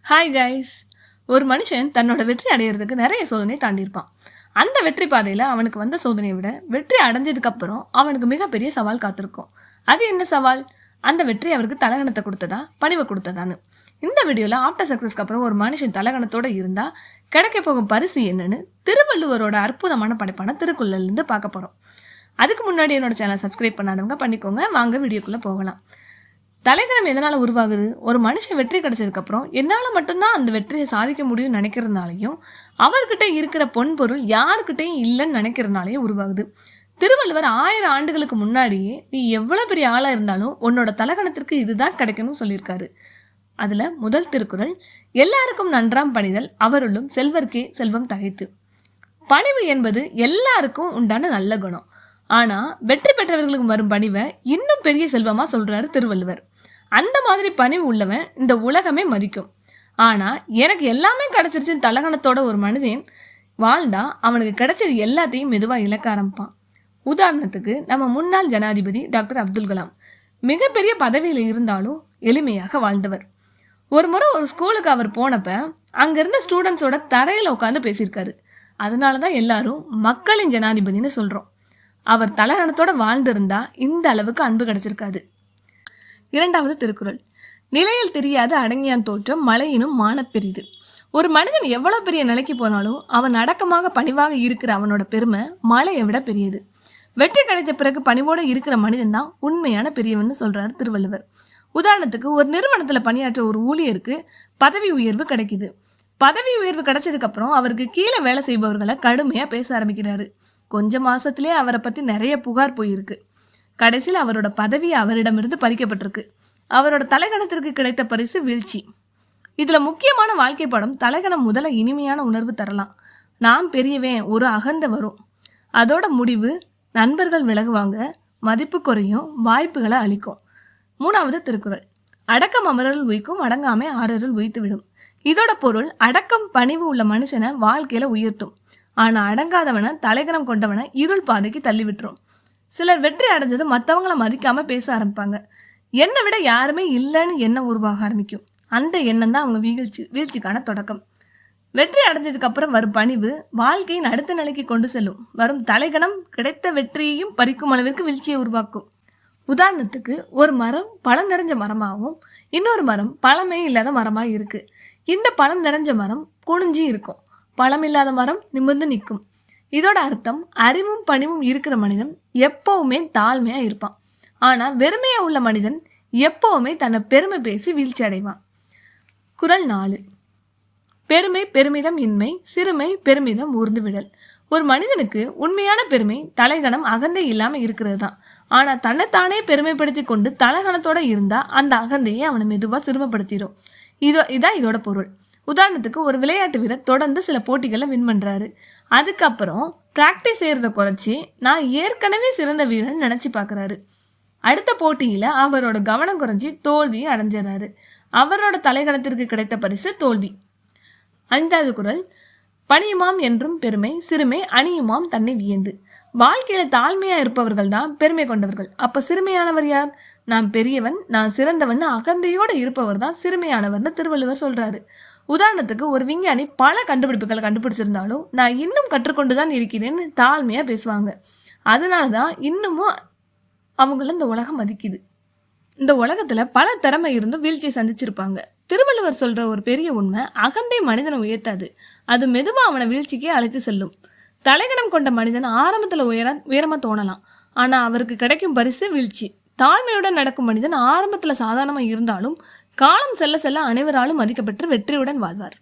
Hi guys. ஒரு மனுஷன் தன்னோட வெற்றி அடையிறதுக்கு நிறைய சோதனை தாண்டியிருப்பான். அந்த வெற்றி பாதையில் அவனுக்கு வந்த சோதனையை விட வெற்றி அடைஞ்சதுக்கு அப்புறம் அவனுக்கு மிகப்பெரிய சவால் காத்திருக்கும். அது என்ன சவால்? அந்த வெற்றி அவருக்கு தலகணத்தை கொடுத்ததா, பணிவை கொடுத்ததான்னு இந்த வீடியோவில் ஆஃப்டர் சக்ஸஸ்க்கு அப்புறம் ஒரு மனுஷன் தலகணத்தோடு இருந்தால் கிடைக்க போகும் பரிசு என்னன்னு திருவள்ளுவரோட அற்புதமான படைப்பான திருக்குறளிலிருந்து பார்க்க போகிறோம். அதுக்கு முன்னாடி என்னோட சேனல் சப்ஸ்கிரைப் பண்ணாதவங்க பண்ணிக்கோங்க. வாங்க வீடியோக்குள்ளே போகலாம். தலைகணம் எதனால் உருவாகுது? ஒரு மனுஷன் வெற்றி கிடைச்சதுக்கப்புறம் என்னால் மட்டும்தான் அந்த வெற்றியை சாதிக்க முடியும்னு நினைக்கிறதுனாலையும் அவர்கிட்ட இருக்கிற பொன்பொருள் யாருக்கிட்டையும் இல்லைன்னு நினைக்கிறதுனாலையும் உருவாகுது. திருவள்ளுவர் 1000 ஆண்டுகளுக்கு முன்னாடியே நீ எவ்வளோ பெரிய ஆளாக இருந்தாலும் உன்னோட தலகணத்திற்கு இதுதான் கிடைக்கணும்னு சொல்லியிருக்காரு. அதில் முதல் திருக்குறள், எல்லாருக்கும் நன்றாம் பணிதல் அவருள்ளும் செல்வர்க்கே செல்வம் தகைத்து. பணிவு என்பது எல்லாருக்கும் உண்டான நல்ல குணம். ஆனால் வெற்றி பெற்றவர்களுக்கு வரும் பணிவை இன்னும் பெரிய செல்வமாக சொல்கிறாரு திருவள்ளுவர். அந்த மாதிரி பணிவு உள்ளவன் இந்த உலகமே மதிக்கும். ஆனால் எனக்கு எல்லாமே கிடச்சிருச்சுன்னு தலகணத்தோட ஒரு மனிதன் வாழ்ந்தா அவனுக்கு கிடைச்சது எல்லாத்தையும் மெதுவாக இழக்க ஆரம்பிப்பான். உதாரணத்துக்கு நம்ம முன்னாள் ஜனாதிபதி டாக்டர் அப்துல் கலாம் மிகப்பெரிய பதவியில் இருந்தாலும் எளிமையாக வாழ்ந்தவர். ஒரு முறை ஒரு ஸ்கூலுக்கு அவர் போனப்ப அங்கிருந்த ஸ்டூடெண்ட்ஸோட தரையில் உட்காந்து பேசியிருக்காரு. அதனால தான் எல்லாரும் மக்களின் ஜனாதிபதினு சொல்கிறோம். அவர் தலகணத்தோட வாழ்ந்திருந்தா இந்த அளவுக்கு அன்பு கிடைச்சிருக்காது. இரண்டாவது திருக்குறள், நிலையில் தெரியாத அடங்கியான் தோற்றம் மலையினும் மானப்பெரிது. ஒரு மனிதன் எவ்வளோ பெரிய நிலைக்கு போனாலும் அவன் அடக்கமாக பணிவாக இருக்கிற அவனோட பெருமை மலையை விட பெரியது. வெற்றி கிடைத்த பிறகு பணிவோடு இருக்கிற மனிதன் தான் உண்மையான பெரியவன்னு சொல்றாரு திருவள்ளுவர். உதாரணத்துக்கு ஒரு நிறுவனத்தில் பணியாற்ற ஒரு ஊழியருக்கு பதவி உயர்வு கிடைக்குது. பதவி உயர்வு கிடைச்சதுக்கு அப்புறம் அவருக்கு கீழே வேலை செய்பவர்களை கடுமையாக பேச ஆரம்பிக்கிறாரு. கொஞ்ச மாசத்திலே அவரை பற்றி நிறைய புகார் போயிருக்கு. கடைசியில் அவரோட பதவி அவரிடமிருந்து பறிக்கப்பட்டிருக்கு. அவரோட தலைகணத்திற்கு கிடைத்த பரிசு வீழ்ச்சி. இதில் முக்கியமான வாழ்க்கை படம் தலைகணம் முதல்ல இனிமையான உணர்வு தரலாம். நான் பெரியவேன் ஒரு அகந்த வரும். அதோட முடிவு நண்பர்கள் விலகுவாங்க, மதிப்பு குறையும், வாய்ப்புகளை அளிக்கும். மூணாவது திருக்குறள், அடக்கம் அமரருள் உய்க்கும் அடங்காமை ஆறருள் உய்த்து விடும். இதோட பொருள், அடக்கம் பணிவு உள்ள மனுஷனை வாழ்க்கையில உயர்த்தும். ஆனா அடங்காதவனை தலைகணம் கொண்டவனை இருள் பாதைக்கு தள்ளி விட்டுரும். சிலர் வெற்றி அடைஞ்சது மற்றவங்களை மதிக்காம பேச ஆரம்பிப்பாங்க. என்னை விட யாருமே இல்லைன்னு எண்ணம் உருவாக ஆரம்பிக்கும். அந்த எண்ணம் தான் அவங்க வீழ்ச்சிக்கான தொடக்கம். வெற்றி அடைஞ்சதுக்கு அப்புறம் வரும் பணிவு வாழ்க்கையின் அடுத்த நிலைக்கு கொண்டு செல்லும். வரும் தலைகணம் கிடைத்த வெற்றியையும் பறிக்கும் அளவிற்கு வீழ்ச்சியை உருவாக்கும். உதாரணத்துக்கு ஒரு மரம் பழம் நிறைஞ்ச மரமாகவும் இன்னொரு மரம் பழமே இல்லாத மரமாக இருக்கு. இந்த பழம் நிறைஞ்ச மரம் குனிஞ்சி இருக்கும், பழம் இல்லாத மரம் நிமிர்ந்து நிற்கும். இதோட அர்த்தம், அறிவும் பணிவும் இருக்கிற மனிதன் எப்பவுமே தாழ்மையா இருப்பான். ஆனா வெறுமையா உள்ள மனிதன் எப்பவுமே தன்னை பெருமை பேசி வீழ்ச்சி அடைவான். குறள் 4, பெருமை பெருமிதம் இன்மை, சிறுமை பெருமிதம் ஊர்ந்து விடல். ஒரு மனிதனுக்கு உண்மையான பெருமை தலைகணம் அகந்தை இல்லாம இருக்கிறது தான். ஆனா தன்னைத்தானே பெருமைப்படுத்தி கொண்டு தலகணத்தோட இருந்தா அந்த அகந்தையை அவனை மெதுவா சிறுமப்படுத்திடும். இதான் இதோட பொருள். உதாரணத்துக்கு ஒரு விளையாட்டு வீரர் தொடர்ந்து சில போட்டிகளை வின் பண்றாரு. அதுக்கப்புறம் பிராக்டிஸ் செய்யறத குறைச்சி நான் ஏற்கனவே சிறந்த வீரன் நினைச்சு பாக்குறாரு. அடுத்த போட்டியில அவரோட கவனம் குறைஞ்சி தோல்வியை அடைஞ்சிடறாரு. அவரோட தலைகணத்திற்கு கிடைத்த பரிசு தோல்வி. 5வது குறள், பணியுமாம் என்றும் பெருமை, சிறுமை அணியுமாம் தன்னை வியந்து. வாழ்க்கையில தாழ்மையா இருப்பவர்கள் தான் பெருமை கொண்டவர்கள். அப்ப சிறுமையானவர் யார்? நான் பெரியவன், நான் சிறந்தவன் அகந்தையோட இருப்பவர் தான் சிறுமையானவர்னு திருவள்ளுவர் சொல்றாரு. உதாரணத்துக்கு ஒரு விஞ்ஞானி பல கண்டுபிடிப்புகளை கண்டுபிடிச்சிருந்தாலும் நான் இன்னும் கற்றுக்கொண்டுதான் இருக்கிறேன்னு தாழ்மையா பேசுவாங்க. அதனாலதான் இன்னமும் அவங்கள இந்த உலகம் மதிக்குது. இந்த உலகத்துல பல திறமை இருந்தும் வீழ்ச்சியை சந்திச்சிருப்பாங்க. திருவள்ளுவர் சொல்ற ஒரு பெரிய உண்மை, அகந்தை மனிதனை உயர்த்தாது, அது மெதுவா அவனை வீழ்ச்சிக்கே அழைத்து செல்லும். தலைகணம் கொண்ட மனிதன் ஆரம்பத்துல உயரமா தோணலாம், ஆனா அவருக்கு கிடைக்கும் பரிசு வீழ்ச்சி. தாழ்மையுடன் நடக்கும் மனிதன் ஆரம்பத்துல சாதாரணமா இருந்தாலும் காலம் செல்ல செல்ல அனைவராலும் மதிக்கப்பட்டு வெற்றியுடன் வாழ்வார்.